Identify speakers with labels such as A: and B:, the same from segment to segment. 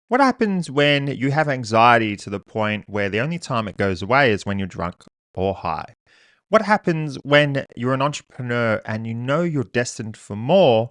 A: What happens when you have anxiety to the point where the only time it goes away is when you're drunk or high? What happens when you're an entrepreneur and you know you're destined for more,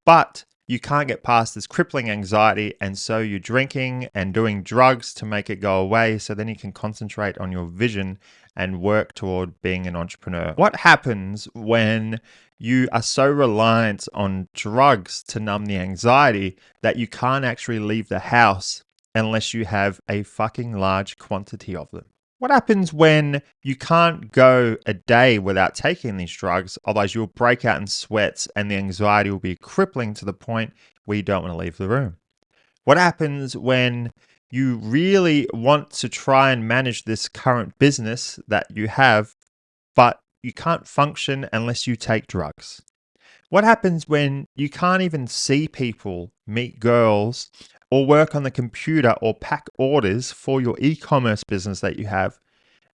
A: but you can't get past this crippling anxiety, and so you're drinking and doing drugs to make it go away so then you can concentrate on your vision and work toward being an entrepreneur? What happens when you are so reliant on drugs to numb the anxiety that you can't actually leave the house unless you have a fucking large quantity of them? What happens when you can't go a day without taking these drugs? Otherwise, you'll break out in sweats and the anxiety will be crippling to the point where you don't want to leave the room. What happens when you really want to try and manage this current business that you have, but you can't function unless you take drugs? What happens when you can't even see people, meet girls, or work on the computer or pack orders for your e commerce business that you have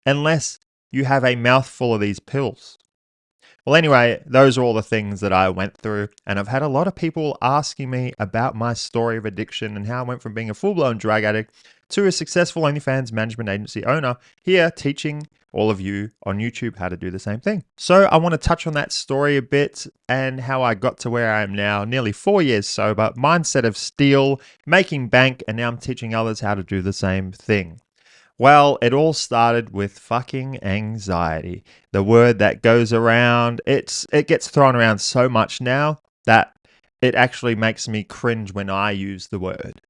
A: unless you have a mouthful of these pills? Well, anyway, those are all the things that I went through. And I've had a lot of people asking me about my story of addiction and how I went from being a full blown drug addict to a successful OnlyFans management agency owner, here teaching all of you on YouTube how to do the same thing. So I want to touch on that story a bit and how I got to where I am now, nearly 4 years sober, mindset of steel, making bank, and now I'm teaching others how to do the same thing. Well, it all started with fucking anxiety. The word that goes around, it gets thrown around so much now that it actually makes me cringe when I use the word.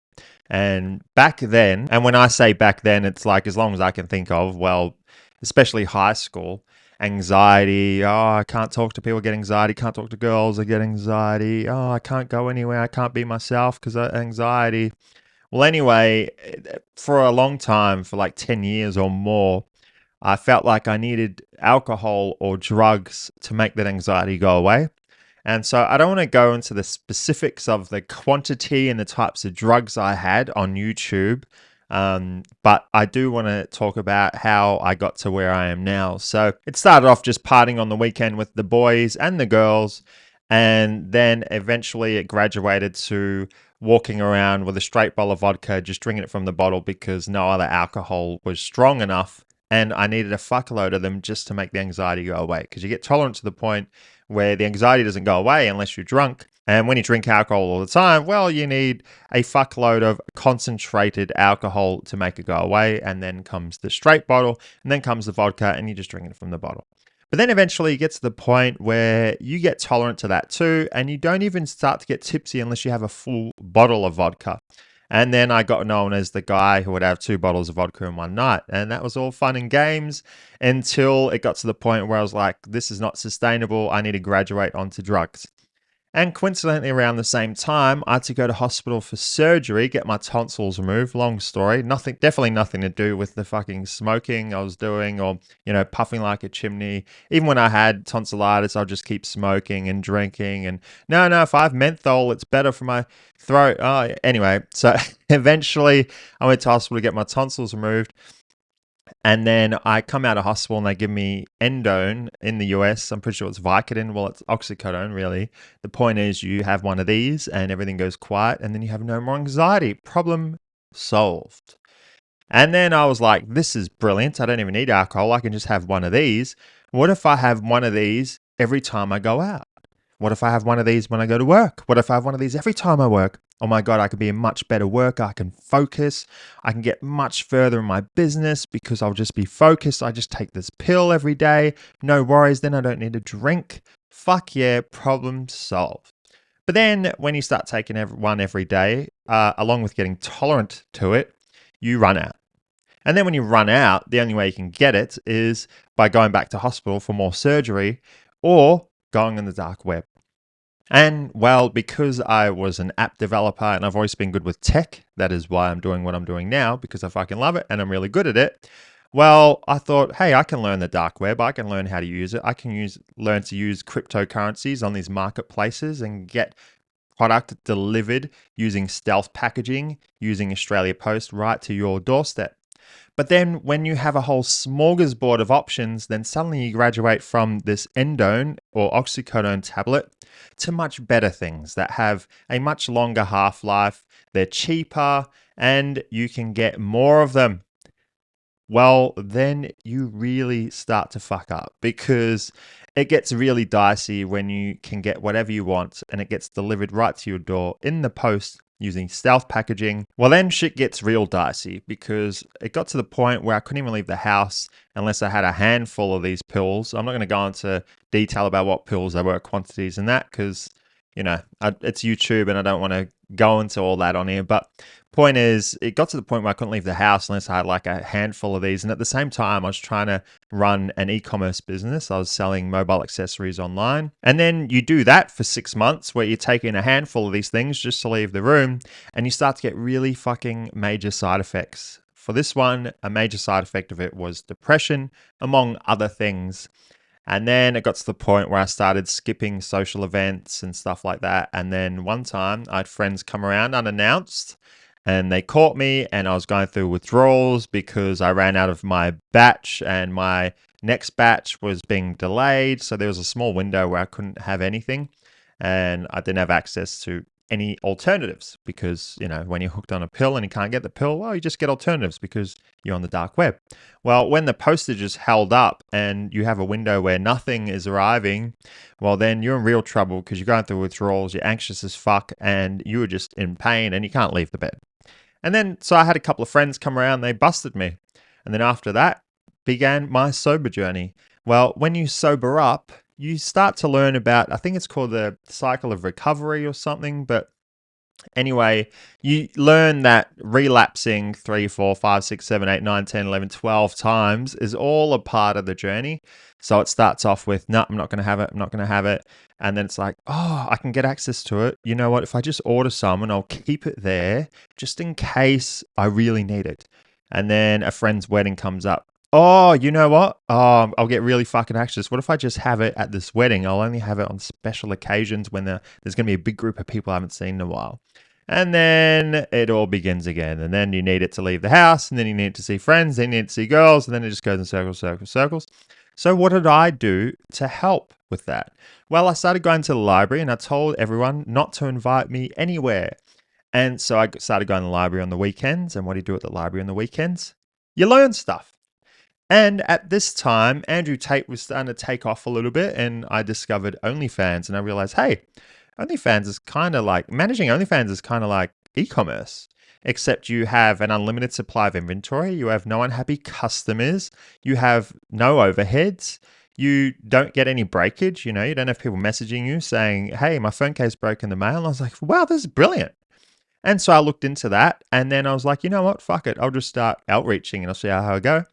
A: And back then, and when I say back then, it's like as long as I can think of, well, especially high school, anxiety. Oh, I can't talk to people, I get anxiety. Can't talk to girls, I get anxiety. Oh, I can't go anywhere, I can't be myself because of anxiety. Well, anyway, for a long time, for like 10 years or more, I felt like I needed alcohol or drugs to make that anxiety go away. And so I don't want to go into the specifics of the quantity and the types of drugs I had on YouTube. But I do want to talk about how I got to where I am now. So it started off just partying on the weekend with the boys and the girls. And then eventually it graduated to walking around with a straight bottle of vodka, just drinking it from the bottle because no other alcohol was strong enough. And I needed a fuckload of them just to make the anxiety go away. Because you get tolerant to the point where the anxiety doesn't go away unless you're drunk. And when you drink alcohol all the time, well, you need a fuckload of concentrated alcohol to make it go away. And then comes the straight bottle, and then comes the vodka, and you're just drinking it from the bottle. But then eventually you get to the point where you get tolerant to that too, and you don't even start to get tipsy unless you have a full bottle of vodka. And then I got known as the guy who would have 2 bottles of vodka in one night. And that was all fun and games until it got to the point where I was like, this is not sustainable. I need to graduate onto drugs. And coincidentally, around the same time, I had to go to hospital for surgery, get my tonsils removed. Long story. Nothing, definitely nothing to do with the fucking smoking I was doing or, puffing like a chimney. Even when I had tonsillitis, I'll just keep smoking and drinking. And no, if I have menthol, it's better for my throat. Oh, anyway, so eventually I went to hospital to get my tonsils removed. And then I come out of hospital and they give me endone in the US. I'm pretty sure it's Vicodin. Well, it's oxycodone, really. The point is you have one of these and everything goes quiet and then you have no more anxiety. Problem solved. And then I was like, this is brilliant. I don't even need alcohol. I can just have one of these. What if I have one of these every time I go out? What if I have one of these when I go to work? What if I have one of these every time I work? Oh my God, I can be a much better worker. I can focus. I can get much further in my business because I'll just be focused. I just take this pill every day. No worries. Then I don't need to drink. Fuck yeah, problem solved. But then when you start taking one every day, along with getting tolerant to it, you run out. And then when you run out, the only way you can get it is by going back to hospital for more surgery or going on the dark web. And well, because I was an app developer and I've always been good with tech, that is why I'm doing what I'm doing now, because I fucking love it and I'm really good at it. Well, I thought, hey, I can learn the dark web. I can learn how to use it. I can learn to use cryptocurrencies on these marketplaces and get product delivered using stealth packaging, using Australia Post right to your doorstep. But then when you have a whole smorgasbord of options, then suddenly you graduate from this endone or oxycodone tablet to much better things that have a much longer half life, they're cheaper, and you can get more of them. Well, then you really start to fuck up because it gets really dicey when you can get whatever you want and it gets delivered right to your door in the post using stealth packaging. Well, then shit gets real dicey because it got to the point where I couldn't even leave the house unless I had a handful of these pills. I'm not going to go into detail about what pills they were, quantities, and that because, it's YouTube and I don't want to go into all that on here. But point is, it got to the point where I couldn't leave the house unless I had like a handful of these. And at the same time, I was trying to run an e-commerce business. I was selling mobile accessories online. And then you do that for 6 months where you're taking a handful of these things just to leave the room and you start to get really fucking major side effects. For this one, a major side effect of it was depression, among other things. And then it got to the point where I started skipping social events and stuff like that. And then one time I had friends come around unannounced and they caught me and I was going through withdrawals because I ran out of my batch and my next batch was being delayed. So there was a small window where I couldn't have anything and I didn't have access to any alternatives because, when you're hooked on a pill and you can't get the pill, well, you just get alternatives because you're on the dark web. Well, when the postage is held up and you have a window where nothing is arriving, well, then you're in real trouble because you're going through withdrawals, you're anxious as fuck, and you are just in pain and you can't leave the bed. And then, so I had a couple of friends come around, they busted me. And then after that began my sober journey. Well, when you sober up, you start to learn about, I think it's called the cycle of recovery or something, but anyway, you learn that relapsing 3, 4, 5, 6, 7, 8, 9, 10, 11, 12 times is all a part of the journey. So it starts off with, no, I'm not going to have it. I'm not going to have it. And then it's like, oh, I can get access to it. You know what? If I just order some and I'll keep it there just in case I really need it. And then a friend's wedding comes up. Oh, you know what? Oh, I'll get really fucking anxious. What if I just have it at this wedding? I'll only have it on special occasions when there's going to be a big group of people I haven't seen in a while. And then it all begins again. And then you need it to leave the house. And then you need to see friends. Then you need to see girls. And then it just goes in circles, circles, circles. So what did I do to help with that? Well, I started going to the library and I told everyone not to invite me anywhere. And so I started going to the library on the weekends. And what do you do at the library on the weekends? You learn stuff. And at this time, Andrew Tate was starting to take off a little bit, and I discovered OnlyFans, and I realized, hey, OnlyFans is kind of like managing OnlyFans is kind of like e-commerce, except you have an unlimited supply of inventory, you have no unhappy customers, you have no overheads, you don't get any breakage. You don't have people messaging you saying, hey, my phone case broke in the mail. And I was like, wow, this is brilliant. And so I looked into that, and then I was like, you know what, fuck it, I'll just start outreaching and I'll see how I go.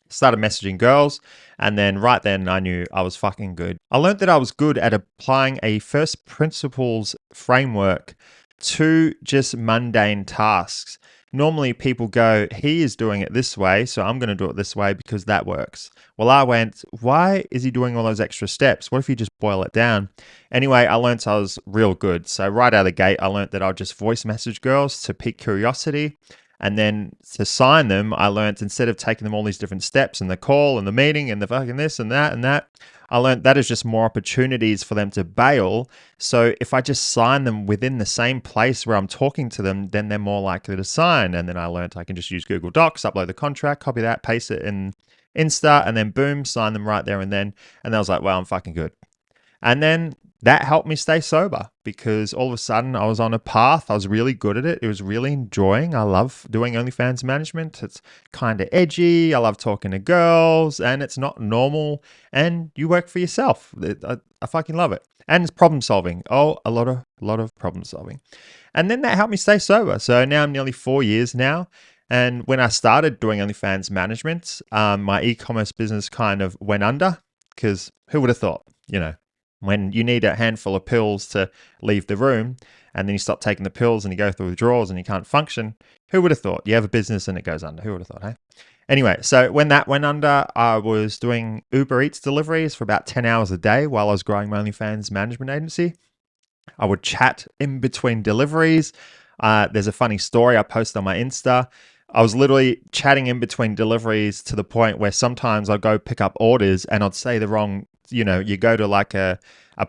A: Started messaging girls, and then right then I knew I was fucking good. I learned that I was good at applying a first principles framework to just mundane tasks. Normally people go, he is doing it this way, so I'm going to do it this way because that works. Well, I went, why is he doing all those extra steps? What if you just boil it down? Anyway, I learned I was real good. So right out of the gate, I learned that I'll just voice message girls to pique curiosity. And then to sign them, I learned instead of taking them all these different steps and the call and the meeting and the fucking this and that, I learned that is just more opportunities for them to bail. So if I just sign them within the same place where I'm talking to them, then they're more likely to sign. And then I learned I can just use Google Docs, upload the contract, copy that, paste it in Insta, and then boom, sign them right there and then. And I was like, wow, I'm fucking good. And then that helped me stay sober because all of a sudden I was on a path. I was really good at it. It was really enjoying. I love doing OnlyFans management. It's kind of edgy. I love talking to girls and it's not normal. And you work for yourself. I fucking love it. And it's problem solving. Oh, a lot of problem solving. And then that helped me stay sober. So now I'm nearly 4 years now. And when I started doing OnlyFans management, my e-commerce business kind of went under because who would have thought, when you need a handful of pills to leave the room and then you stop taking the pills and you go through withdrawals and you can't function, who would have thought? You have a business and it goes under. Who would have thought, hey? Anyway, so when that went under, I was doing Uber Eats deliveries for about 10 hours a day while I was growing my OnlyFans management agency. I would chat in between deliveries. There's a funny story I posted on my Insta. I was literally chatting in between deliveries to the point where sometimes I'd go pick up orders and I'd say the wrong, you go to like a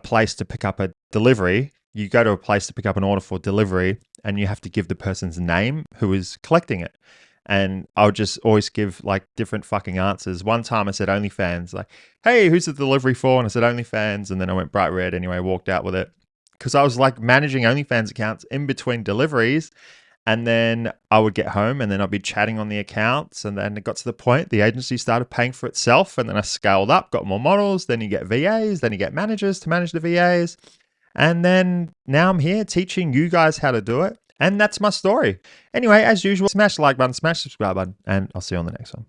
A: place to pick up a delivery. You go to a place to pick up an order for delivery and you have to give the person's name who is collecting it. And I would just always give like different fucking answers. One time I said OnlyFans, like, hey, who's the delivery for? And I said OnlyFans. And then I went bright red anyway, walked out with it. Because I was like managing OnlyFans accounts in between deliveries. And then I would get home and then I'd be chatting on the accounts. And then it got to the point the agency started paying for itself. And then I scaled up, got more models. Then you get VAs. Then you get managers to manage the VAs. And then now I'm here teaching you guys how to do it. And that's my story. Anyway, as usual, smash the like button, smash the subscribe button, and I'll see you on the next one.